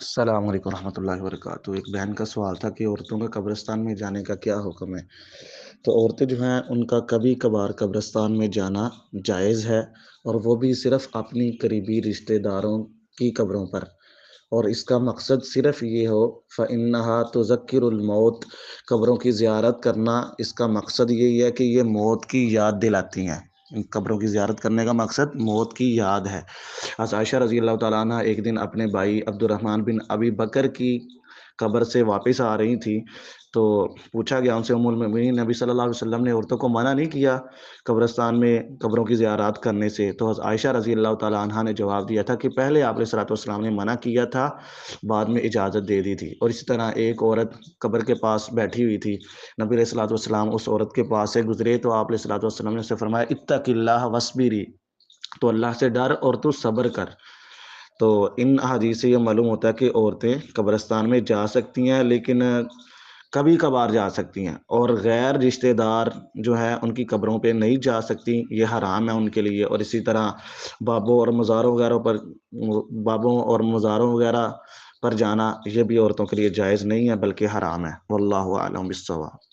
السلام علیکم ورحمۃ اللہ وبرکاتہ۔ ایک بہن کا سوال تھا کہ عورتوں کا قبرستان میں جانے کا کیا حکم ہے؟ تو عورتیں جو ہیں ان کا کبھی کبھار قبرستان میں جانا جائز ہے، اور وہ بھی صرف اپنی قریبی رشتہ داروں کی قبروں پر۔ اور اس کا مقصد صرف یہ ہو فَإِنَّهَا تُذَكِّرُ الْمَوْتَ، قبروں کی زیارت کرنا اس کا مقصد یہی ہے کہ یہ موت کی یاد دلاتی ہیں۔ ان قبروں کی زیارت کرنے کا مقصد موت کی یاد ہے۔ عائشہ رضی اللہ تعالیٰ عنہ ایک دن اپنے بھائی عبد الرحمن بن ابی بکر کی قبر سے واپس آ رہی تھی، تو پوچھا گیا ان سے، ام المؤمنین نبی صلی اللہ علیہ وسلم نے عورتوں کو منع نہیں کیا قبرستان میں قبروں کی زیارات کرنے سے؟ تو عائشہ رضی اللہ تعالیٰ عنہ نے جواب دیا تھا کہ پہلے آپ علیہ الصلوۃ والسلام نے منع کیا تھا، بعد میں اجازت دے دی تھی۔ اور اسی طرح ایک عورت قبر کے پاس بیٹھی ہوئی تھی، نبی علیہ الصلوۃ والسلام اس عورت کے پاس سے گزرے تو آپ علیہ الصلوۃ والسلام نے اسے فرمایا اتق اللہ وصبری، تو اللہ سے ڈر اور تو صبر کر۔ تو ان احادیث سے یہ معلوم ہوتا ہے کہ عورتیں قبرستان میں جا سکتی ہیں، لیکن کبھی کبھار جا سکتی ہیں، اور غیر رشتہ دار جو ہے ان کی قبروں پہ نہیں جا سکتی، یہ حرام ہے ان کے لیے۔ اور اسی طرح بابوں اور مزاروں وغیرہ پر جانا یہ بھی عورتوں کے لیے جائز نہیں ہے بلکہ حرام ہے۔ واللہ اعلم بالصواب۔